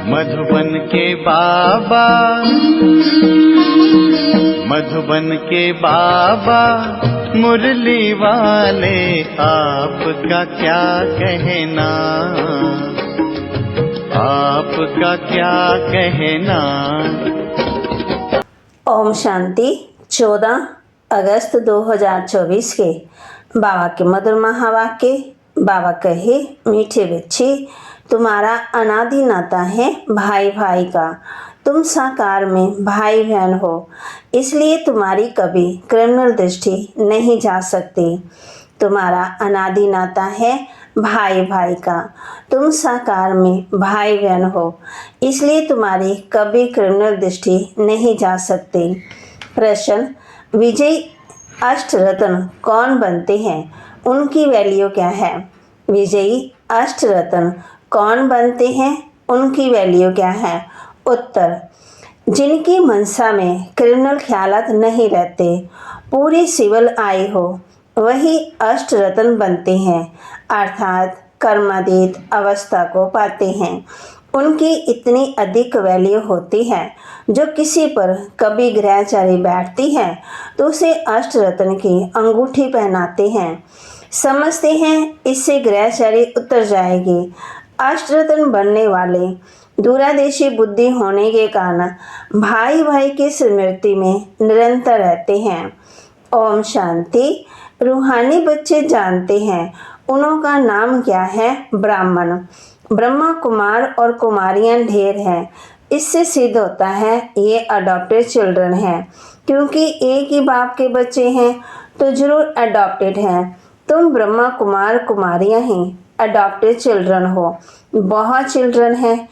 मधुबन के बाबा, मधुबन के बाबा मुरली वाले, आपका क्या कहना, आपका क्या कहना। ओम शांति। 14 अगस्त 2024 के बाबा के मधुर महावाक्य। बाबा कहे, मीठे बच्चे, तुम्हारा अनादि नाता है भाई भाई का। तुम साकार में भाई बहन हो, इसलिए तुम्हारी कभी क्रिमिनल दृष्टि नहीं जा सकती। तुम्हारा अनादि नाता है भाई भाई का। तुम साकार में भाई बहन हो, इसलिए तुम्हारी कभी क्रिमिनल दृष्टि नहीं जा सकती। प्रश्न, विजयी अष्टरत्न कौन बनते हैं, उनकी वैल्यू क्या है? विजयी अष्टरत्न कौन बनते हैं, उनकी वैल्यू क्या है? उत्तर, जिनकी मनसा में क्रिमिनल ख्यालात नहीं रहते, पूरी सिविल आई हो, वही अष्टरत्न बनते हैं, अर्थात कर्मातीत अवस्था को पाते हैं। उनकी इतनी अधिक वैल्यू होती है, जो किसी पर कभी ग्रहचारी बैठती है तो उसे अष्टरत्न की अंगूठी पहनाते हैं। समझते हैं इससे ग्रहचारी उतर जाएगी। अष्टरत्न बनने वाले दूरादेशी बुद्धि होने के कारण भाई भाई की स्मृति में निरंतर रहते हैं। ओम शांति। रूहानी बच्चे जानते हैं उनका नाम क्या है? ब्राह्मण। ब्रह्मा कुमार और कुमारियां ढेर हैं। इससे सिद्ध होता है ये अडॉप्टेड चिल्ड्रन हैं, क्योंकि एक ही बाप के बच्चे हैं तो जरूर अडॉप्टेड हैं। तुम ब्रह्मा कुमार कुमारियां ही अडॉप्टेड चिल्ड्रन हो। बहुत चिल्ड्रन हैं,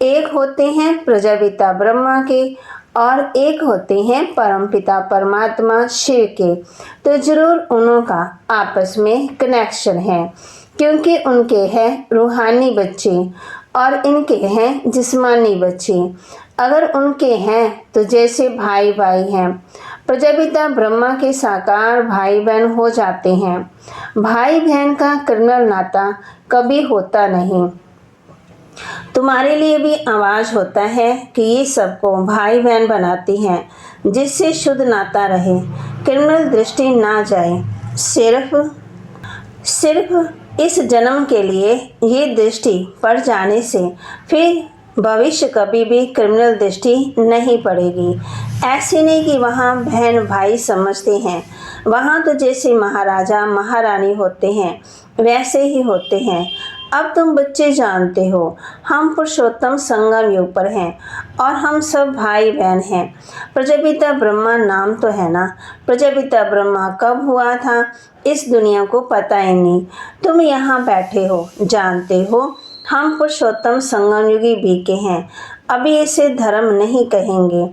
एक होते हैं प्रजापिता ब्रह्मा के और एक होते हैं परमपिता परमात्मा शिव के, तो जरूर उनका आपस में कनेक्शन है, क्योंकि उनके हैं रूहानी बच्चे और इनके हैं जिस्मानी बच्चे। अगर उनके हैं तो जैसे भाई भाई हैं। प्रजापिता ब्रह्मा के साकार भाई बहन हो जाते हैं। भाई बहन का क्रिमिनल नाता कभी होता नहीं। तुम्हारे लिए भी आवाज होता है कि ये सबको भाई बहन बनाती हैं, जिससे शुद्ध नाता रहे, क्रिमिनल दृष्टि ना जाए। सिर्फ इस जन्म के लिए ये दृष्टि पड़ जाने से फिर भविष्य कभी भी क्रिमिनल दृष्टि नहीं पड़ेगी। ऐसे नहीं कि वहाँ बहन भाई समझते हैं। वहाँ तो जैसे महाराजा महारानी होते हैं वैसे ही होते हैं। अब तुम बच्चे जानते हो, हम पुरुषोत्तम संगम युग पर हैं और हम सब भाई बहन हैं। प्रजापिता ब्रह्मा नाम तो है ना, प्रजापिता ब्रह्मा कब हुआ था इस दुनिया को पता ही नहीं। तुम यहाँ बैठे हो, जानते हो हम पुरुषोत्तम संगम युगी भी के हैं। अभी इसे धर्म नहीं कहेंगे,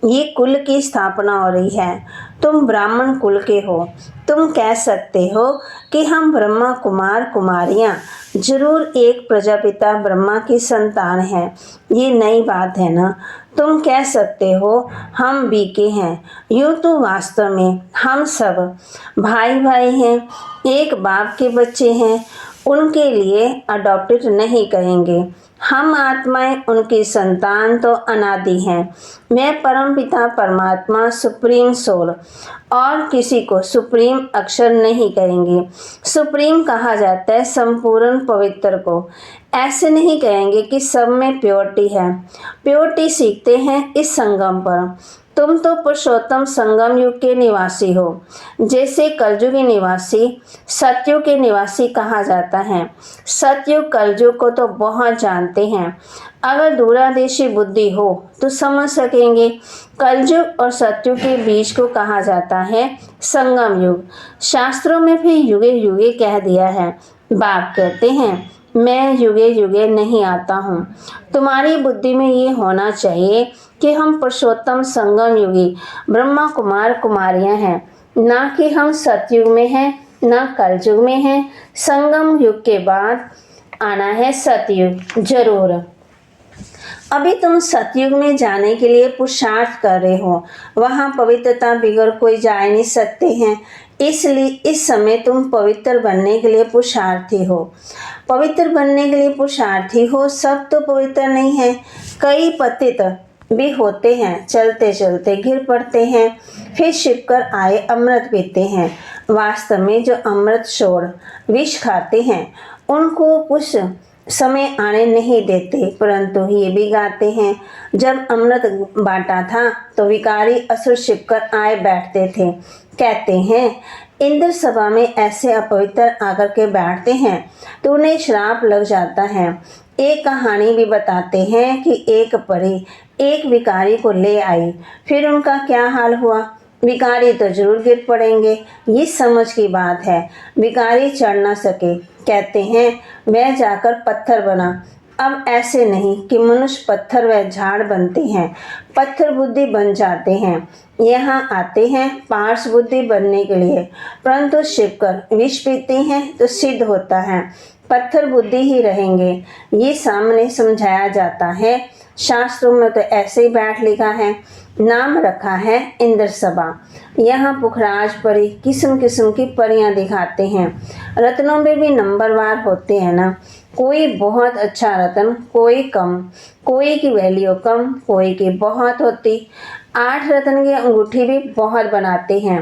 ये कुल की स्थापना हो रही है। तुम ब्राह्मण कुल के हो। तुम कह सकते हो कि हम ब्रह्मा कुमार कुमारियाँ जरूर एक प्रजापिता ब्रह्मा की संतान हैं। ये नई बात है ना। तुम कह सकते हो हम बीके हैं। यूँ तो वास्तव में हम सब भाई भाई हैं, एक बाप के बच्चे हैं। उनके लिए अडॉप्टेड नहीं कहेंगे। हम आत्माएं उनकी संतान तो अनादि हैं। मैं परमपिता परमात्मा सुप्रीम सोल और किसी को सुप्रीम अक्षर नहीं कहेंगे। सुप्रीम कहा जाता है संपूर्ण पवित्र को। ऐसे नहीं कहेंगे कि सब में प्योरिटी है। प्योरिटी सीखते हैं इस संगम पर। तुम तो पुरुषोत्तम संगम युग के निवासी हो। जैसे कलयुग के निवासी सतयुग के निवासी कहा जाता है। सतयुग कलयुग को तो बहुत जानते हैं। अगर दूरादेशी बुद्धि हो तो समझ सकेंगे। कलयुग और सतयुग के बीच को कहा जाता है संगम युग। शास्त्रों में भी युगे युगे कह दिया है। बाप कहते हैं मैं युगे युगे नहीं आता हूँ। तुम्हारी बुद्धि में ये होना चाहिए कि हम पुरुषोत्तम संगम युगी ब्रह्मा कुमार कुमारियां हैं, ना कि हम सतयुग में हैं ना कलयुग में हैं। संगम युग के बाद आना है सतयुग जरूर। अभी तुम सतयुग में जाने के लिए पुरुषार्थ कर रहे हो। वहाँ पवित्रता बिगड़ कोई जा नहीं सकते हैं। इसलिए इस समय तुम पवित्र बनने के लिए पुरुषार्थी हो। पवित्र बनने के लिए पुरुषार्थी हो, सब तो पवित्र नहीं है। कई पतित भी होते हैं, चलते चलते गिर पड़ते हैं, फिर छिपकर आए अमृत पीते हैं। वास्तव में जो अमृत छोड़ विष खाते हैं उनको कुछ समय आने नहीं देते, परंतु ये भी गाते हैं, जब अमृत बांटा था तो विकारी असुर छिपकर आए बैठते थे। कहते हैं, इंद्र सभा में ऐसे अपवित्र आकर के बैठते हैं तो उन्हें श्राप लग जाता है। एक कहानी भी बताते हैं कि एक परी एक विकारी को ले आई, फिर उनका क्या हाल हुआ। विकारी तो जरूर गिर पड़ेंगे, ये समझ की बात है। विकारी चढ़ ना सके, कहते हैं वह जाकर पत्थर बना। अब ऐसे नहीं कि मनुष्य पत्थर व झाड़ बनते हैं, पत्थर बुद्धि बन जाते हैं। यहाँ आते हैं पार्श बुद्धि बनने के लिए, परंतु शिवकर विष पीते हैं तो सिद्ध होता है पत्थर बुद्धि ही रहेंगे। ये सामने समझाया जाता है। शास्त्रों में तो ऐसे ही बैठ लिखा है। नाम रखा है इंद्र सभा। यहाँ पुखराज परी किस्म किस्म की परियां दिखाते हैं। रत्नों में भी नंबरवार होते हैं ना, कोई बहुत अच्छा रत्न, कोई कम, कोई की वैल्यू कम, कोई की बहुत होती। 8 रत्न की अंगूठी भी बहुत बनाते हैं,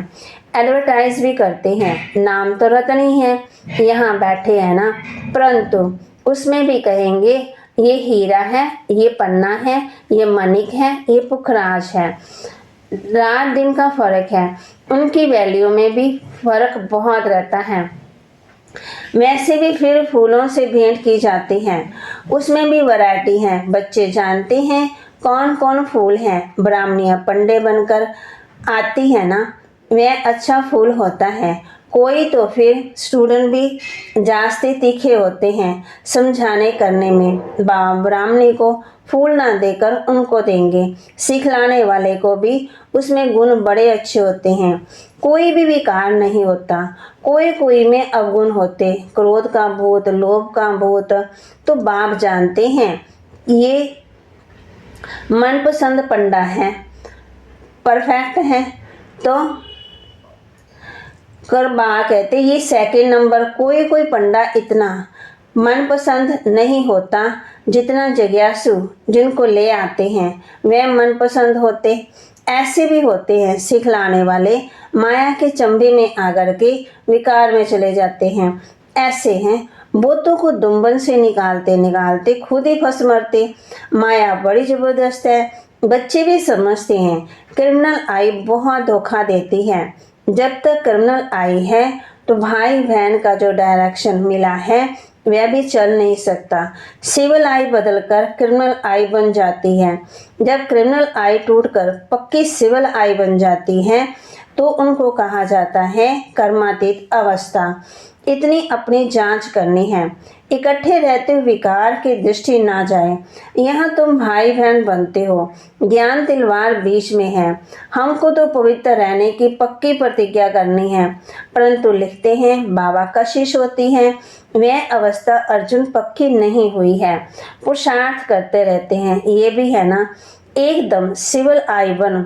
एडवर्टाइज भी करते हैं। नाम तो रत्न ही है, यहाँ बैठे हैं ना, परंतु उसमें भी कहेंगे ये हीरा है, ये पन्ना है, ये मणिक है, ये पुखराज है। रात दिन का फर्क है, उनकी वैल्यू में भी फर्क बहुत रहता है। वैसे भी फिर फूलों से भेंट की जाती है, उसमें भी वैरायटी है। बच्चे जानते हैं कौन कौन फूल हैं। ब्राह्मणियाँ पंडे बनकर आती है ना, वह अच्छा फूल होता है। कोई तो फिर स्टूडेंट भी जास्ती तीखे होते हैं समझाने करने में। ब्राह्मणी को फूल ना देकर उनको देंगे, सिखलाने वाले को भी उसमें गुण बड़े अच्छे होते हैं। कोई भी विकार नहीं होता, कोई कोई में अवगुण होते, क्रोध का भूत, लोभ का भूत। तो बाप जानते हैं ये मनपसंद पंडा है, परफेक्ट है। तो करबा कहते ये सेकंड नंबर। कोई कोई पंडा इतना मनपसंद नहीं होता जितना जिज्ञासु जिनको ले आते हैं वह मनपसंद होते। ऐसे भी होते हैं सिखलाने वाले, माया के चंबे में आकर के विकार में चले जाते हैं। ऐसे हैं बोतों को दुम्बन से निकालते निकालते खुद ही फंस मरते। माया बड़ी जबरदस्त है, बच्चे भी समझते हैं। क्रिमिनल आई बहुत धोखा देती है। जब तक क्रिमिनल आई है तो भाई बहन का जो डायरेक्शन मिला है वह भी चल नहीं सकता। सिविल आई बदलकर क्रिमिनल आई बन जाती है। जब क्रिमिनल आई टूटकर पक्की सिविल आई बन जाती है तो उनको कहा जाता है कर्मातीत अवस्था। इतनी अपनी जांच करनी है, इकट्ठे रहते हुए विकार की दृष्टि ना जाए। यहाँ तुम भाई बहन बनते हो, ज्ञान तलवार बीच में है। हमको तो पवित्र रहने की पक्की प्रतिज्ञा करनी है, परंतु लिखते हैं बाबा कशिश होती है। वह अवस्था अर्जुन पक्की नहीं हुई है, पुरुषार्थ करते रहते हैं। ये भी है ना, एकदम सिविल आई बन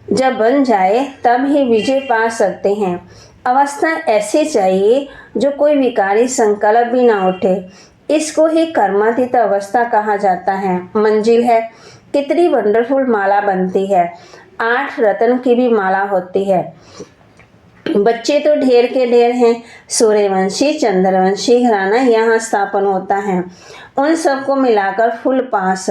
जब बन जाए तब ही विजय पा सकते हैं। अवस्था ऐसी चाहिए जो कोई विकारी संकल्प भी ना उठे। इसको ही कर्मातीत अवस्था कहा जाता है। मंजिल है, कितनी वंडरफुल माला बनती है। 8 रत्न की भी माला होती है। बच्चे तो ढेर के ढेर हैं। सूर्यवंशी, चंद्रवंशी घराना यहाँ स्थापन होता है। उन सबको मिलाकर फुल पास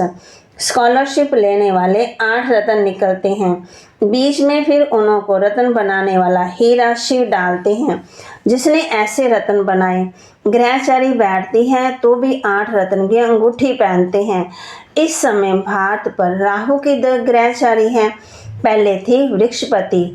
स्कॉलरशिप लेने वाले 8 रत्न निकलते हैं। बीच में फिर उन्हों को रत्न बनाने वाला हीरा शिव डालते हैं, जिसने ऐसे रत्न बनाए। ग्रहचारी बैठती है तो भी 8 रत्न की अंगूठी पहनते हैं। इस समय भारत पर राहु की ग्रहचारी है। पहले थी वृक्षपति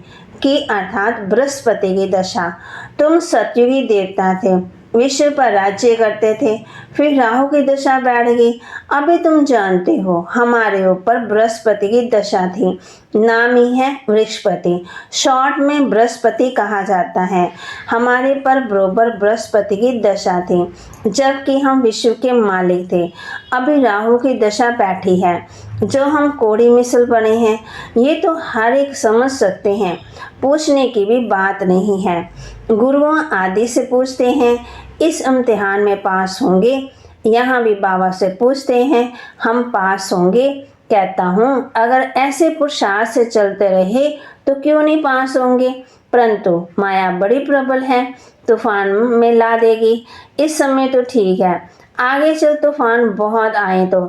की अर्थात बृहस्पति की दशा। तुम सतयुगी देवता थे, विश्व पर राज्य करते थे, फिर राहु की दशा बैठ गई। अभी तुम जानते हो हमारे ऊपर बृहस्पति की दशा थी, नाम ही है वृक्षपति, शॉर्ट में बृहस्पति कहा जाता है। हमारे पर बरोबर बृहस्पति की दशा थी जबकि हम विश्व के मालिक थे। अभी राहु की दशा बैठी है, जो हम कोड़ी मिसल बने हैं ये तो हर एक समझ सकते हैं, पूछने की भी बात नहीं है। गुरुओं आदि से पूछते हैं इस इम्तिहान में पास होंगे। यहाँ भी बाबा से पूछते हैं हम पास होंगे। कहता हूँ अगर ऐसे पुरुषार्थ से चलते रहे तो क्यों नहीं पास होंगे, परंतु माया बड़ी प्रबल है, तूफान में ला देगी। इस समय तो ठीक है, आगे चल तूफान बहुत आए तो।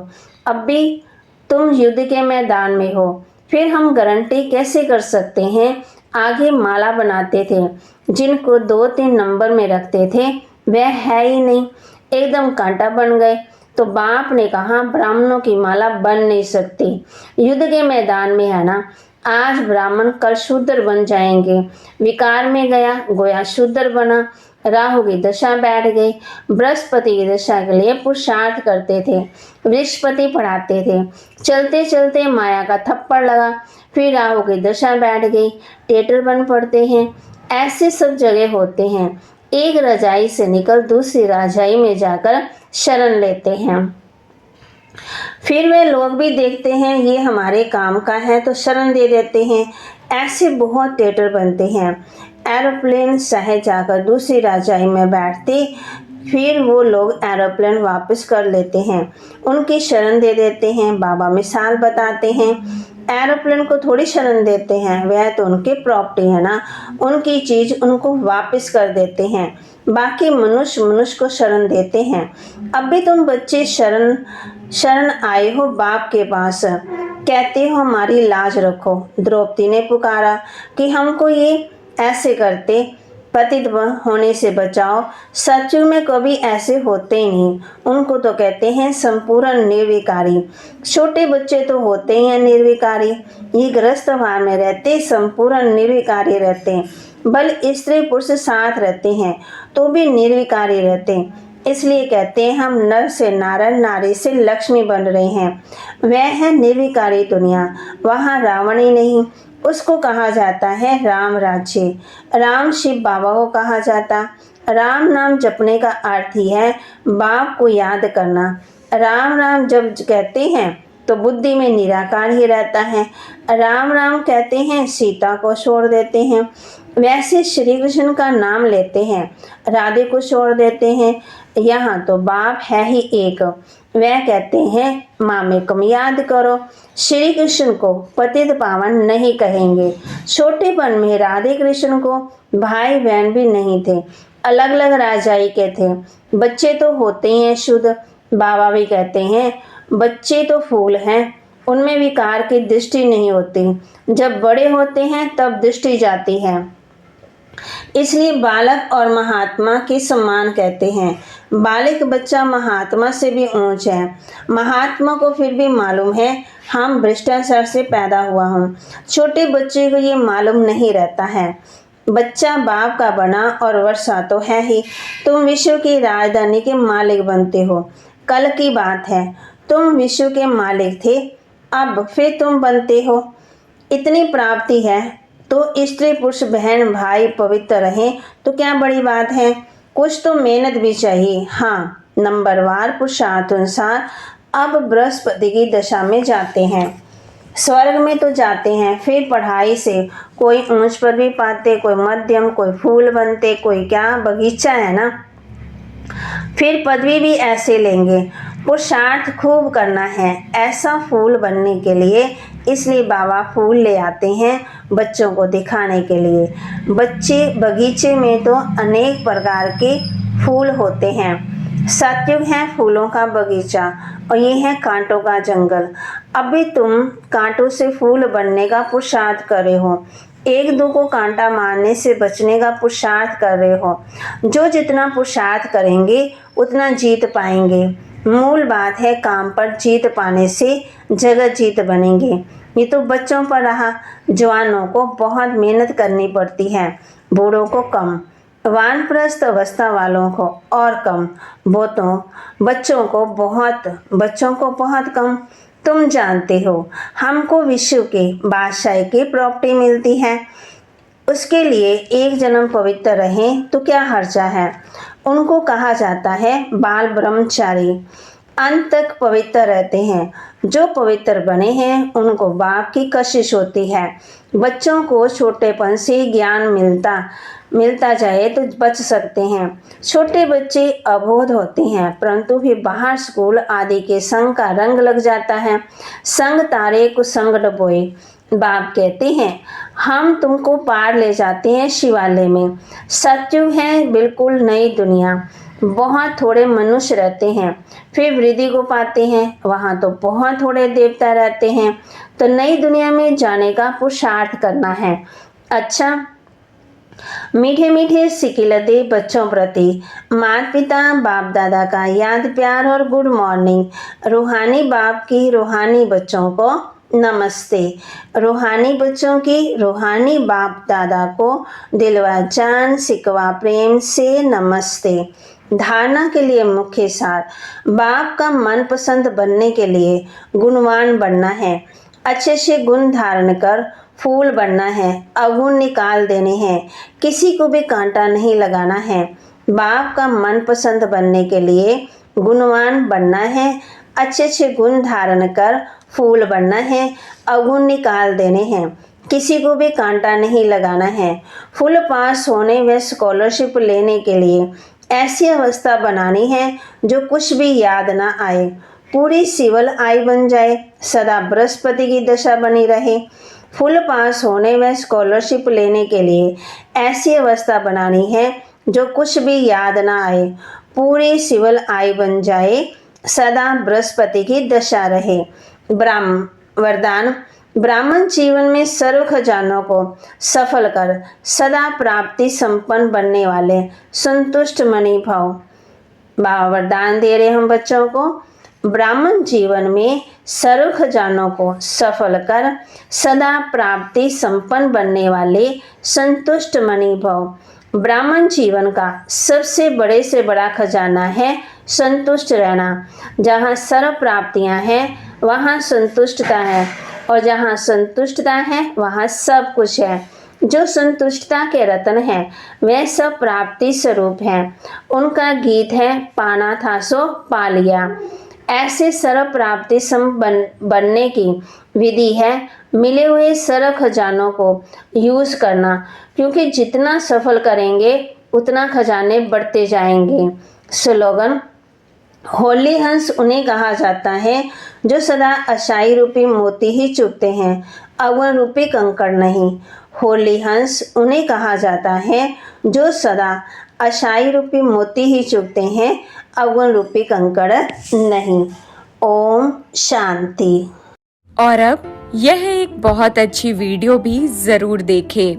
अब भी तुम युद्ध के मैदान में हो, फिर हम गारंटी कैसे कर सकते हैं। आगे माला बनाते थे, जिनको 2-3 नंबर में रखते थे वह है ही नहीं, एकदम कांटा बन गए। तो बाप ने कहा ब्राह्मणों की माला बन नहीं सकती, युद्ध के मैदान में है ना। आज ब्राह्मण कल शूद्र बन जाएंगे। विकार में गया, गोया शूद्र बना। राहु की दशा बैठ गई। बृहस्पति की दशा के लिए पुरुषार्थ करते थे, बृहस्पति पढ़ाते थे। चलते चलते माया का थप्पड़ लगा, फिर राहु की दशा बैठ गई, टेटर बन पड़ते हैं। ऐसे सब जगह होते हैं। एक रजाई से निकल दूसरी रजाई में जाकर शरण लेते हैं। फिर वे लोग भी देखते हैं ये हमारे काम का है तो शरण दे देते हैं। ऐसे बहुत टेटर बनते हैं। एरोप्लेन सहज जाकर दूसरी रजाई में बैठते, फिर वो लोग एरोप्लेन वापस कर लेते हैं, उनकी शरण दे देते हैं। बाबा मिसाल बताते हैं, एरोप्लेन को थोड़ी शरण देते हैं, वह तो उनके प्रॉपर्टी है ना, उनकी चीज उनको वापस कर देते हैं। बाकी मनुष्य को शरण देते हैं। अब भी तुम बच्चे शरण आए हो बाप के पास, कहते हो हमारी लाज रखो। द्रौपदी ने पुकारा कि हमको ये ऐसे करते, पतित होने से बचाओ। सचमुच में कभी ऐसे होते ही नहीं, उनको तो कहते हैं संपूर्ण निर्विकारी। छोटे बच्चे तो होते ही हैं निर्विकारी, ये गृहस्थ भाव में रहते संपूर्ण निर्विकारी रहते। बल स्त्री पुरुष साथ रहते हैं तो भी निर्विकारी रहते। इसलिए कहते हैं हम नर से नारायण, नारी से लक्ष्मी बन रहे हैं। वह है निर्विकारी दुनिया, वहाँ रावण ही नहीं, उसको कहा जाता है राम राज्य। राम शिव बाबा को कहा जाता। राम नाम जपने का अर्थ ही है बाप को याद करना। राम राम जब कहते हैं तो बुद्धि में निराकार ही रहता है। राम राम कहते हैं सीता को छोड़ देते हैं। वैसे श्री कृष्ण का नाम लेते हैं, राधे को छोड़ देते हैं। यहाँ तो बाप है ही एक, वह कहते हैं मामे कम याद करो। श्री कृष्ण को पतित पावन नहीं कहेंगे। छोटेपन में राधे कृष्ण को भाई बहन भी नहीं थे, अलग अलग राजाई के थे। बच्चे तो होते ही हैं शुद्ध। बाबा भी कहते हैं बच्चे तो फूल हैं, उनमें विकार की दृष्टि नहीं होती, जब बड़े होते हैं तब दृष्टि जाती है। इसलिए बालक और महात्मा के समान कहते हैं। बालक बच्चा महात्मा से भी ऊंच है। महात्मा को फिर भी मालूम है हम भ्रष्टाचार से पैदा हुआ हूँ, छोटे बच्चे को ये मालूम नहीं रहता है। बच्चा बाप का बना और वर्षा तो है ही। तुम विश्व की राजधानी के मालिक बनते हो। कल की बात है, तुम विश्व के मालिक थे, अब फिर तुम बनते हो। इतनी प्राप्ति है तो स्त्री पुरुष बहन भाई पवित्र रहें तो क्या बड़ी बात है। कुछ तो मेहनत भी चाहिए। हाँ, नंबरवार पुरुषार्थ अनुसार अब बृहस्पति की दशा में जाते हैं, स्वर्ग में तो जाते हैं। फिर पढ़ाई से कोई ऊंच पर भी पाते, कोई मध्यम, कोई फूल बनते, कोई क्या बगीचा है ना। फिर पदवी भी ऐसे लेंगे। पुरुषार्थ खूब करना है ऐसा फूल बनने के लिए, इसलिए बाबा फूल ले आते हैं बच्चों को दिखाने के लिए। बगीचे में तो अनेक प्रकार के फूल होते हैं। सतयुग है फूलों का बगीचा और ये है कांटों का जंगल। अभी तुम कांटों से फूल बनने का पुरुषार्थ कर रहे हो, एक दो को कांटा मारने से बचने का पुरुषार्थ कर रहे हो। जो जितना पुरुषार्थ करेंगे उतना जीत पाएंगे। मूल बात है काम पर जीत पाने से जगत जीत बनेंगे। ये तो बच्चों पर रहा, जवानों को बहुत मेहनत करनी पड़ती है, बूढ़ों को कम, वानप्रस्थ अवस्था वालों को और कम, बच्चों को बहुत कम। तुम जानते हो हमको विश्व के बादशाह की प्रॉपर्टी मिलती है, उसके लिए एक जन्म पवित्र रहें तो क्या हर्जा है। उनको कहा जाता है बाल ब्रह्मचारी, अंत तक पवित्र रहते हैं। जो पवित्र बने हैं उनको बाप की कशिश होती है। बच्चों को छोटेपन से ज्ञान मिलता जाए तो बच सकते हैं। छोटे बच्चे अबोध होते हैं, परंतु भी बाहर स्कूल आदि के संग का रंग लग जाता है। संग तारे कुसंग डबोए। बाप कहते हैं, हम तुमको पार ले जाते हैं शिवालय में। सतयुग है बिल्कुल नई दुनिया, बहुत थोड़े मनुष्य रहते हैं। फिर वृद्धि को पाते हैं, वहाँ तो बहुत थोड़े देवता रहते हैं। तो नई दुनिया में जाने का पुरुषार्थ करना है। अच्छा, मीठे मीठे सिकिलते बच्चों प्रति माता पिता बाप दादा का याद प्यार और गुड मॉर्निंग। रूहानी बाप की रूहानी बच्चों को नमस्ते। रूहानी बच्चों की रूहानी बाप दादा को दिलवा जान सिकवा प्रेम से नमस्ते। धारणा के लिए मुख्य सार, बाप का मनपसंद बनने के लिए गुणवान बनना है। अच्छे से गुण धारण कर फूल बनना है, अवगुण निकाल देने हैं, किसी को भी कांटा नहीं लगाना है। बाप का मनपसंद बनने के लिए गुणवान बनना है, अच्छे अच्छे गुण धारण कर फूल बनना है, अवगुण निकाल देने हैं, किसी को भी कांटा नहीं लगाना है। फुल पास होने व स्कॉलरशिप लेने के लिए ऐसी अवस्था बनानी है जो कुछ भी याद ना आए, पूरी सिविल आय बन जाए, सदा बृहस्पति की दशा बनी रहे। फुल पास होने व स्कॉलरशिप लेने के लिए ऐसी अवस्था बनानी है जो कुछ भी याद ना आए, पूरी सिविल आय बन जाए, सदा बृहस्पति की दशा रहे। वरदान, ब्राह्मण जीवन में सर्व खजानों को सफल कर सदा प्राप्ति संपन्न बनने वाले संतुष्ट मणि भव। बाबा वरदान दे रहे हम बच्चों को, ब्राह्मण जीवन में सर्व खजानों को सफल कर सदा प्राप्ति संपन्न बनने वाले संतुष्ट मणि भव। ब्राह्मण जीवन का सबसे बड़े से बड़ा खजाना है संतुष्ट रहना। जहाँ सर्व प्राप्तियाँ हैं वहाँ संतुष्टता है, और जहाँ संतुष्टता है वहाँ सब कुछ है। जो संतुष्टता के रत्न हैं वह सब प्राप्ति स्वरूप हैं। उनका गीत है, पाना था सो पा लिया। ऐसे सर्व प्राप्ति बनने की विधि है मिले हुए सर्व खजानों को यूज करना, क्योंकि जितना सफल करेंगे उतना खजाने बढ़ते जाएंगे। स्लोगन, होली हंस उन्हें कहा जाता है जो सदा अशाई रूपी मोती ही चुगते हैं, अवगुण रूपी कंकड़ नहीं। होली हंस उन्हें कहा जाता है जो सदा अशाई रूपी मोती ही चुगते हैं, अवगुण रूपी कंकड़ नहीं। ओम शांति। और अब यह एक बहुत अच्छी वीडियो भी ज़रूर देखें।